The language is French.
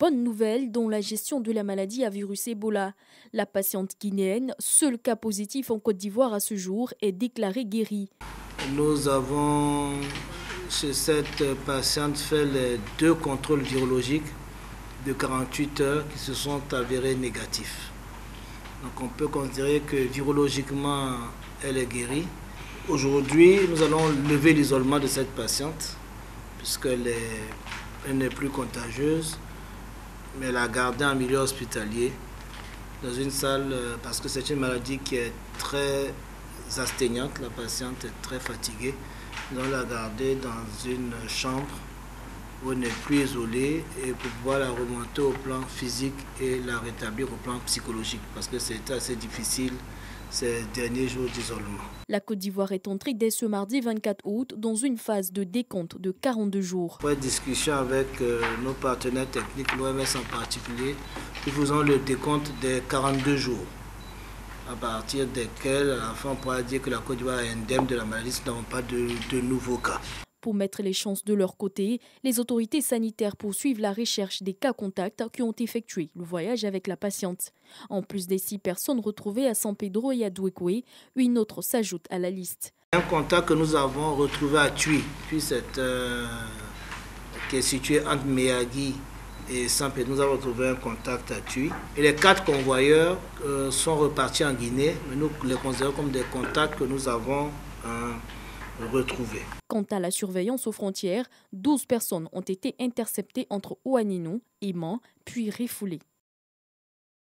bonne nouvelle dans la gestion de la maladie à virus Ebola. La patiente guinéenne, seul cas positif en Côte d'Ivoire à ce jour, est déclarée guérie. Nous avons chez cette patiente fait les 2 contrôles virologiques de 48 heures qui se sont avérés négatifs. Donc on peut considérer que virologiquement elle est guérie. Aujourd'hui, nous allons lever l'isolement de cette patiente puisqu'elle n'est plus contagieuse, mais elle a gardé en milieu hospitalier dans une salle parce que c'est une maladie qui est très astreignante. La patiente est très fatiguée. Nous allons la garder dans une chambre où elle n'est plus isolée et pour pouvoir la remonter au plan physique et la rétablir au plan psychologique parce que c'est assez difficile ces derniers jours d'isolement. La Côte d'Ivoire est entrée dès ce mardi 24 août dans une phase de décompte de 42 jours. Après discussion avec nos partenaires techniques, l'OMS en particulier, nous faisons le décompte des 42 jours, à partir desquels, à la fin, on pourra dire que la Côte d'Ivoire est indemne de la maladie si nous n'avons pas de nouveaux cas. Pour mettre les chances de leur côté, les autorités sanitaires poursuivent la recherche des cas contacts qui ont effectué le voyage avec la patiente. En plus des 6 personnes retrouvées à San Pedro et à Douekoué, une autre s'ajoute à la liste. Un contact que nous avons retrouvé à Tui, qui est situé entre Meyagui et San Pedro, nous avons retrouvé un contact à Tui. Et les 4 convoyeurs sont repartis en Guinée, mais nous les considérons comme des contacts que nous avons retrouvés. Quant à la surveillance aux frontières, 12 personnes ont été interceptées entre Ouaninou et Man, puis refoulées.